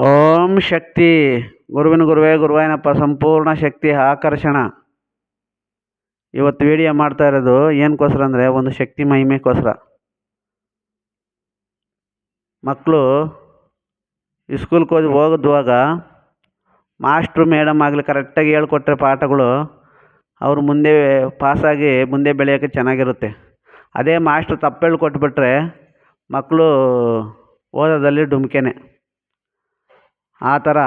ಓಂ ಶಕ್ತಿ ಗುರುವಿನ ಗುರುವೇ ಗುರುವಾಯನಪ್ಪ ಸಂಪೂರ್ಣ ಶಕ್ತಿ ಆಕರ್ಷಣ. ಇವತ್ತು ವಿಡಿಯೋ ಮಾಡ್ತಾ ಇರೋದು ಏನಕ್ಕೋಸ್ಕರ ಅಂದರೆ ಒಂದು ಶಕ್ತಿ ಮಹಿಮೆಗೋಸ್ಕರ. ಮಕ್ಕಳು ಸ್ಕೂಲ್ಗೆ ಹೋಗುವಾಗ ಮಾಸ್ಟ್ರು ಮೇಡಮ್ ಆಗಲಿ ಕರೆಕ್ಟಾಗಿ ಹೇಳ್ಕೊಟ್ರೆ ಪಾಠಗಳು ಅವರು ಮುಂದೆ ಪಾಸಾಗಿ ಮುಂದೆ ಬೆಳೆಯೋಕ್ಕೆ ಚೆನ್ನಾಗಿರುತ್ತೆ. ಅದೇ ಮಾಸ್ಟ್ರು ತಪ್ಪು ಹೇಳ್ಕೊಟ್ಬಿಟ್ರೆ ಮಕ್ಕಳು ಓದೋದಲ್ಲಿ ಡುಮ್ಕೆನೆ. ಆ ಥರ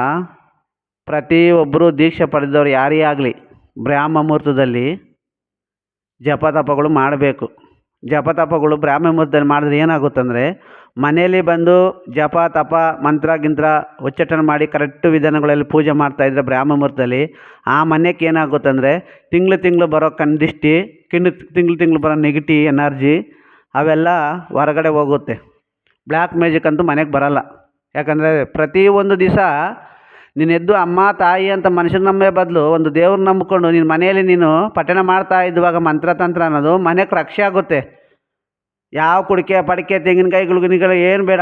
ಪ್ರತಿಯೊಬ್ಬರು ದೀಕ್ಷೆ ಪಡೆದವರು ಯಾರೇ ಆಗಲಿ ಬ್ರಾಹ್ಮ ಮುಹೂರ್ತದಲ್ಲಿ ಜಪ ತಪಗಳು ಮಾಡಬೇಕು. ಜಪ ತಪಗಳು ಬ್ರಾಹ್ಮ ಮುಹೂರ್ತದಲ್ಲಿ ಮಾಡಿದ್ರೆ ಏನಾಗುತ್ತಂದರೆ ಮನೆಯಲ್ಲಿ ಬಂದು ಜಪ ತಪ ಮಂತ್ರ ಗಿಂತ್ರ ಉಚ್ಚಾಟನೆ ಮಾಡಿ ಕರೆಕ್ಟು ವಿಧಾನಗಳಲ್ಲಿ ಪೂಜೆ ಮಾಡ್ತಾಯಿದ್ರೆ ಬ್ರಾಹ್ಮ ಮುಹೂರ್ತದಲ್ಲಿ ಆ ಮನೆಗೆ ಏನಾಗುತ್ತಂದರೆ ತಿಂಗಳು ಬರೋ ಕಣ್ದಿಷ್ಟಿ ತಿಂಗಳು ಬರೋ ನೆಗೆಟಿವ್ ಎನರ್ಜಿ ಅವೆಲ್ಲ ಹೊರಗಡೆ ಹೋಗುತ್ತೆ. ಬ್ಲ್ಯಾಕ್ ಮ್ಯಾಜಿಕ್ ಅಂತೂ ಮನೆಗೆ ಬರೋಲ್ಲ. ಯಾಕಂದರೆ ಪ್ರತಿಯೊಂದು ದಿವಸ ನೀನು ಎದ್ದು ಅಮ್ಮ ತಾಯಿ ಅಂತ ಮನುಷ್ಯನ ನಂಬೇ ಬದಲು ಒಂದು ದೇವ್ರನ್ನ ನಂಬಿಕೊಂಡು ನಿನ್ನ ಮನೆಯಲ್ಲಿ ನೀನು ಪಠಣ ಮಾಡ್ತಾ ಇದ್ದುವಾಗ ಮಂತ್ರತಂತ್ರ ಅನ್ನೋದು ಮನೆಗೆ ರಕ್ಷೆ ಆಗುತ್ತೆ. ಯಾವ ಕುಡಿಕೆ ಪಡಿಕೆ ತೆಂಗಿನಕಾಯಿ ಗುಳುಗುನಿಗಳು ಏನು ಬೇಡ.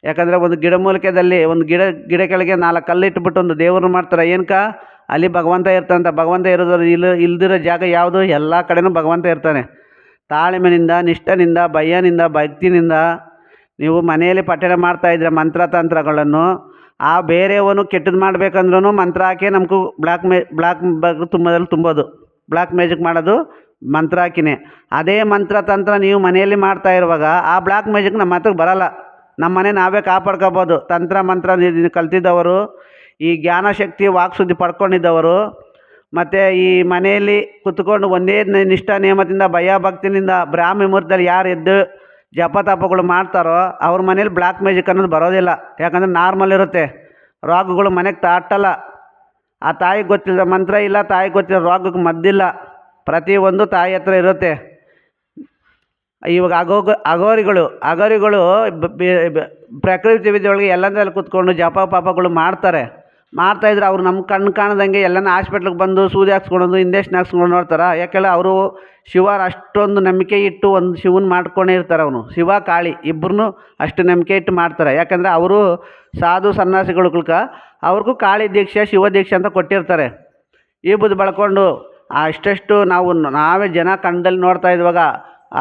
ಯಾಕಂದರೆ ಒಂದು ಗಿಡಮೂಲಿಕೆಯಲ್ಲಿ ಒಂದು ಗಿಡ ಕೆಳಗೆ 4 ಕಲ್ಲು ಇಟ್ಬಿಟ್ಟು ಒಂದು ದೇವ್ರನ್ನ ಮಾಡ್ತಾರೆ. ಏನಕ್ಕ ಅಲ್ಲಿ ಭಗವಂತ ಇರ್ತಾನಂತ. ಭಗವಂತ ಇರೋದು ಇಲ್ದಿರೋ ಜಾಗ ಯಾವುದು? ಎಲ್ಲ ಕಡೆನೂ ಭಗವಂತ ಇರ್ತಾನೆ. ತಾಳ್ಮೆಯಿಂದ ನಿಷ್ಠನಿಂದ ಭಯನಿಂದ ಭಕ್ತಿನಿಂದ ನೀವು ಮನೆಯಲ್ಲಿ ಪಠಣ ಮಾಡ್ತಾಯಿದ್ರೆ ಮಂತ್ರತಂತ್ರಗಳನ್ನು ಆ ಬೇರೆಯವನು ಕೆಟ್ಟದ್ದು ಮಾಡಬೇಕಂದ್ರೂ ಮಂತ್ರ ಹಾಕಿ ನಮಗೂ ಬ್ಲ್ಯಾಕ್ ತುಂಬೋದು. ಬ್ಲ್ಯಾಕ್ ಮ್ಯಾಜಿಕ್ ಮಾಡೋದು ಮಂತ್ರ ಹಾಕಿನೇ. ಅದೇ ಮಂತ್ರತಂತ್ರ ನೀವು ಮನೆಯಲ್ಲಿ ಮಾಡ್ತಾ ಇರುವಾಗ ಆ ಬ್ಲ್ಯಾಕ್ ಮ್ಯಾಜಿಕ್ ನಮ್ಮ ಹತ್ರಕ್ಕೆ ಬರೋಲ್ಲ. ನಮ್ಮ ಮನೆ ನಾವೇ ಕಾಪಾಡ್ಕೋಬೋದು. ತಂತ್ರ ಮಂತ್ರ ಕಲ್ತಿದ್ದವರು, ಈ ಜ್ಞಾನಶಕ್ತಿ ವಾಕ್ಸುದ್ದಿ ಪಡ್ಕೊಂಡಿದ್ದವರು, ಮತ್ತು ಈ ಮನೆಯಲ್ಲಿ ಕುತ್ಕೊಂಡು ಒಂದೇ ನಿಷ್ಠ ನಿಯಮದಿಂದ ಭಯ ಭಕ್ತಿನಿಂದ ಬ್ರಾಹ್ಮಿ ಮುಹೂರ್ತದಲ್ಲಿ ಯಾರು ಎದ್ದು ಜಪ ತಪಗಳು ಮಾಡ್ತಾರೋ ಅವ್ರ ಮನೇಲಿ ಬ್ಲ್ಯಾಕ್ ಮ್ಯಾಜಿಕ್ ಅನ್ನೋದು ಬರೋದಿಲ್ಲ. ಯಾಕಂದರೆ ನಾರ್ಮಲ್ ಇರುತ್ತೆ. ರೋಗಗಳು ಮನೆಗೆ ತಾಟಲ್ಲ. ಆ ತಾಯಿಗೆ ಗೊತ್ತಿಲ್ಲ ಮಂತ್ರ ಇಲ್ಲ, ತಾಯಿಗೆ ಗೊತ್ತಿಲ್ಲ ರೋಗಕ್ಕೆ ಮದ್ದಿಲ್ಲ. ಪ್ರತಿಯೊಂದು ತಾಯಿ ಹತ್ರ ಇರುತ್ತೆ. ಇವಾಗ ಅಗೋರಿಗಳು ಪ್ರಕೃತಿ ವಿದ್ಯೆಯೊಳಗೆ ಎಲ್ಲಂದ್ರಲ್ಲಿ ಕೂತ್ಕೊಂಡು ಜಪ ಪಾಪಗಳು ಮಾಡ್ತಾಯಿದ್ರೆ ಅವ್ರು ನಮ್ಮ ಕಣ್ಣು ಕಾಣದಂಗೆ ಎಲ್ಲನ ಹಾಸ್ಪಿಟ್ಲಿಗೆ ಬಂದು ಸೂದಿ ಹಾಕ್ಸ್ಕೊಳೋದು ಇಂಜೆಕ್ಷನ್ ಹಾಕ್ಸ್ಕೊಂಡು ನೋಡ್ತಾರೆ. ಯಾಕೆಂದರೆ ಅವರು ಶಿವರ ಅಷ್ಟೊಂದು ನಂಬಿಕೆ ಇಟ್ಟು ಒಂದು ಶಿವನ ಮಾಡ್ಕೊಂಡೇ ಇರ್ತಾರೆ. ಅವನು ಶಿವ ಕಾಳಿ ಇಬ್ಬರೂ ಅಷ್ಟು ನಂಬಿಕೆ ಇಟ್ಟು ಮಾಡ್ತಾರೆ. ಯಾಕಂದರೆ ಅವರು ಸಾಧು ಸನ್ಯಾಸಿಗಳ್ಕ ಅವ್ರಿಗೂ ಕಾಳಿ ದೀಕ್ಷೆ ಶಿವ ದೀಕ್ಷೆ ಅಂತ ಕೊಟ್ಟಿರ್ತಾರೆ. ಈ ಬುದ್ಧಿ ಬೆಳ್ಕೊಂಡು ಅಷ್ಟಷ್ಟು ನಾವೇ ಜನ ಕಣ್ಣಲ್ಲಿ ನೋಡ್ತಾ ಇದ್ವಾಗ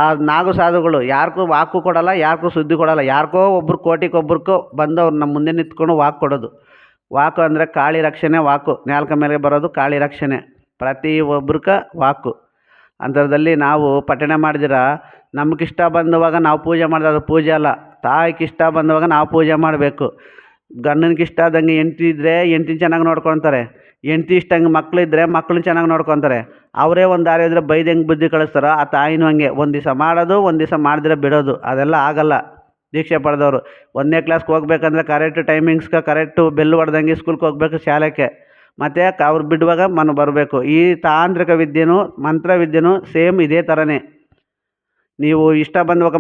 ಆ ನಾಗು ಸಾಧುಗಳು ಯಾರಿಗೂ ವಾಕು ಕೊಡೋಲ್ಲ, ಯಾರಿಗೂ ಸುದ್ದಿ ಕೊಡೋಲ್ಲ. ಯಾರಿಗೋ ಒಬ್ರು ಕೋಟಿಗೊಬ್ರಿಗೂ ಬಂದವ್ರು ನಮ್ಮ ಮುಂದೆ ನಿಂತ್ಕೊಂಡು ವಾಕ್ ಕೊಡೋದು. ವಾಕು ಅಂದರೆ ಕಾಳಿ ರಕ್ಷಣೆ. ವಾಕು ನಾಲ್ಕ ಮೇಲೆ ಬರೋದು ಕಾಳಿ ರಕ್ಷಣೆ. ಪ್ರತಿಯೊಬ್ರಕ ವಾಕು ಅಂಥದ್ರಲ್ಲಿ ನಾವು ಪಠಣ ಮಾಡಿದಿರ ನಮಗಿಷ್ಟ ಬಂದವಾಗ ನಾವು ಪೂಜೆ ಮಾಡಿದ್ರೆ ಅದು ಪೂಜೆ ಅಲ್ಲ. ತಾಯಿಗೆ ಇಷ್ಟ ಬಂದವಾಗ ನಾವು ಪೂಜೆ ಮಾಡಬೇಕು. ಗಂಡನಿಗೆ ಇಷ್ಟ ಆದಂಗೆ ಹೆಂಡ್ತಿ ಇದ್ದರೆ ಹೆಂಡ್ತಿನ ಚೆನ್ನಾಗಿ ನೋಡ್ಕೊತಾರೆ. ಹೆಂಡ್ತಿ ಇಷ್ಟಂಗೆ ಮಕ್ಕಳಿದ್ರೆ ಮಕ್ಕಳನ್ನ ಚೆನ್ನಾಗಿ ನೋಡ್ಕೊತಾರೆ. ಅವರೇ ಒಂದು ದಾರಿ ಇದ್ದರೆ ಬೈದು ಹೆಂಗೆ ಬುದ್ಧಿ ಕಳಿಸ್ತಾರೋ ಆ ತಾಯಿನೂ ಹಂಗೆ ಒಂದು ದಿವಸ ಮಾಡೋದು, ಒಂದು ದಿವಸ ಮಾಡಿದ್ರೆ ಬಿಡೋದು. ಅದೆಲ್ಲ ಆಗಲ್ಲ. ದೀಕ್ಷೆ ಪಡೆದವರು 1ನೇ ಕ್ಲಾಸ್ಗೆ ಹೋಗ್ಬೇಕಂದ್ರೆ ಕರೆಕ್ಟ್ ಟೈಮಿಂಗ್ಸ್ಗೆ ಕರೆಕ್ಟು ಬೆಲ್ ಹೊಡೆದಂಗೆ ಸ್ಕೂಲ್ಗೆ ಹೋಗ್ಬೇಕು ಶಾಲೆಗೆ. ಮತ್ತು ಅವ್ರು ಬಿಡುವಾಗ ಬರಬೇಕು. ಈ ತಾಂತ್ರಿಕ ವಿದ್ಯೆನೂ ಮಂತ್ರ ವಿದ್ಯೆನೂ ಸೇಮ್ ಇದೇ ಥರನೇ. ನೀವು ಇಷ್ಟ ಬಂದವಾಗ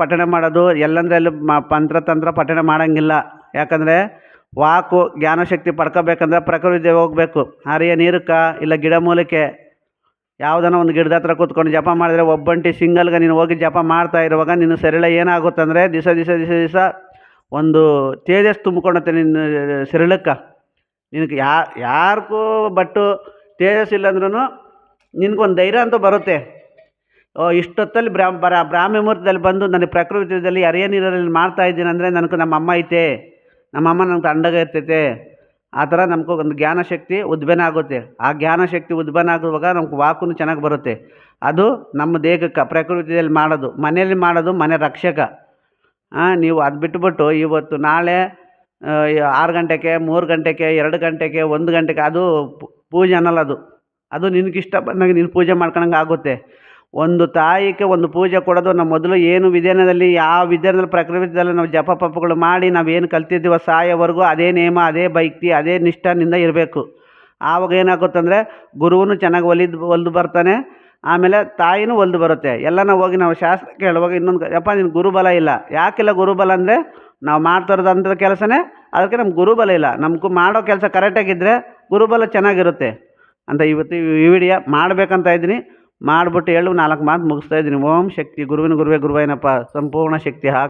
ಪಠಣ ಮಾಡೋದು ಎಲ್ಲಂದ್ರೆ ಅಲ್ಲಿ ಮಂತ್ರತಂತ್ರ ಪಠಣ ಮಾಡೋಂಗಿಲ್ಲ. ಯಾಕಂದರೆ ವಾಕು ಜ್ಞಾನಶಕ್ತಿ ಪಡ್ಕೋಬೇಕಂದ್ರೆ ಪ್ರಕೃತಿ ಹೋಗಬೇಕು. ಹರಿಯ ನೀರಕ್ಕೆ ಇಲ್ಲ ಗಿಡಮೂಲಿಕೆ ಯಾವುದನ್ನ ಒಂದು ಗಿಡದ ಹತ್ರ ಕೂತ್ಕೊಂಡು ಜಪ ಮಾಡಿದ್ರೆ ಒಬ್ಬಂಟಿ ಸಿಂಗಲ್ಗೆ ನೀನು ಹೋಗಿ ಜಪ ಮಾಡ್ತಾ ಇರುವಾಗ ನಿನ್ನ ಸೆರಳ ಏನಾಗುತ್ತಂದರೆ ದಿವಸ ಒಂದು ತೇಜಸ್ ತುಂಬಿಕೊಂಡತ್ತೆ ನಿನ್ನ ಸೆರಳಕ್ಕೆ. ನಿನಗೆ ಯಾರಿಗೂ ಬಟ್ಟು ತೇಜಸ್ ಇಲ್ಲಂದ್ರೂ ನಿನಗೊಂದು ಧೈರ್ಯ ಅಂತೂ ಬರುತ್ತೆ. ಇಷ್ಟೊತ್ತಲ್ಲಿ ಬ್ರಾಹ್ಮಿ ಮುಹೂರ್ತದಲ್ಲಿ ಬಂದು ನನಗೆ ಪ್ರಕೃತಿಯಲ್ಲಿ ಹರಿಯ ನೀರಲ್ಲಿ ಮಾಡ್ತಾ ಇದ್ದೀನಿ ಅಂದರೆ ನನಗೆ ನಮ್ಮಮ್ಮ ಐತೆ, ನಮ್ಮಮ್ಮ ನನಗೆ ಅಂಡಗ ಇರ್ತೈತೆ. ಆ ಥರ ನಮಗೂ ಒಂದು ಜ್ಞಾನಶಕ್ತಿ ಉದ್ಭವನ ಆಗುತ್ತೆ. ಆ ಜ್ಞಾನಶಕ್ತಿ ಉದ್ಭವನ ಆಗುವಾಗ ನಮ್ಗೆ ವಾಕು ಚೆನ್ನಾಗಿ ಬರುತ್ತೆ. ಅದು ನಮ್ಮ ದೇಹಕ್ಕೆ ಪ್ರಕೃತಿಯಲ್ಲಿ ಮಾಡೋದು, ಮನೆಯಲ್ಲಿ ಮಾಡೋದು ಮನೆ ರಕ್ಷಕ. ನೀವು ಅದು ಬಿಟ್ಟುಬಿಟ್ಟು ಇವತ್ತು ನಾಳೆ 6 ಗಂಟೆಗೆ 3 ಗಂಟೆಗೆ 2 ಗಂಟೆಗೆ 1 ಗಂಟೆಗೆ ಅದು ಪೂಜೆ ಅನ್ನಲ್ಲ. ಅದು ನಿನಗಿಷ್ಟ ಬಂದಾಗ ನೀನು ಪೂಜೆ ಮಾಡ್ಕೊಳಂಗೆ ಆಗುತ್ತೆ. ಒಂದು ತಾಯಿಗೆ ಒಂದು ಪೂಜೆ ಕೊಡೋದು ನಾವು ಮೊದಲು ಏನು ವಿಧಾನದಲ್ಲಿ ಯಾವ ವಿಧಾನದಲ್ಲಿ ಪ್ರಕೃತಿಯಲ್ಲಿ ನಾವು ಜಪ ಪಪಗಳು ಮಾಡಿ ನಾವೇನು ಕಲ್ತಿದ್ದೀವೋ ಸಾಯೋವರೆಗೂ ಅದೇ ನೇಮ ಅದೇ ಭಕ್ತಿ ಅದೇ ನಿಷ್ಠನಿಂದ ಇರಬೇಕು. ಆವಾಗ ಏನಾಗುತ್ತಂದರೆ ಗುರುವೂ ಚೆನ್ನಾಗಿ ಒಲಿದು ಬರ್ತಾನೆ. ಆಮೇಲೆ ತಾಯಿನೂ ಒಲಿದು ಬರುತ್ತೆ. ಎಲ್ಲ ಹೋಗಿ ನಾವು ಶಾಸ್ತ್ರ ಕೇಳುವಾಗ ಇನ್ನೊಂದು ನಿನ್ನ ಗುರುಬಲ ಇಲ್ಲ. ಯಾಕಿಲ್ಲ ಗುರುಬಲ ಅಂದರೆ ನಾವು ಮಾಡ್ತಾ ಇರೋದಂಥ ಕೆಲಸನೇ ಅದಕ್ಕೆ ನಮ್ಗೆ ಗುರುಬಲ ಇಲ್ಲ. ನಮಗೂ ಮಾಡೋ ಕೆಲಸ ಕರೆಕ್ಟಾಗಿದ್ದರೆ ಗುರುಬಲ ಚೆನ್ನಾಗಿರುತ್ತೆ ಅಂತ ಇವತ್ತು ಈ ವಿಡಿಯೋ ಮಾಡಬೇಕಂತ ಇದ್ದೀನಿ. ಮಾಡಿಬಿಟ್ಟು 4 ಮಾತು ಮುಗಿಸ್ತಾ ಇದ್ದೀನಿ. ಓಂ ಶಕ್ತಿ ಗುರುವಿನ ಗುರುವೇ ಗುರುವೇನಪ್ಪ ಸಂಪೂರ್ಣ ಶಕ್ತಿ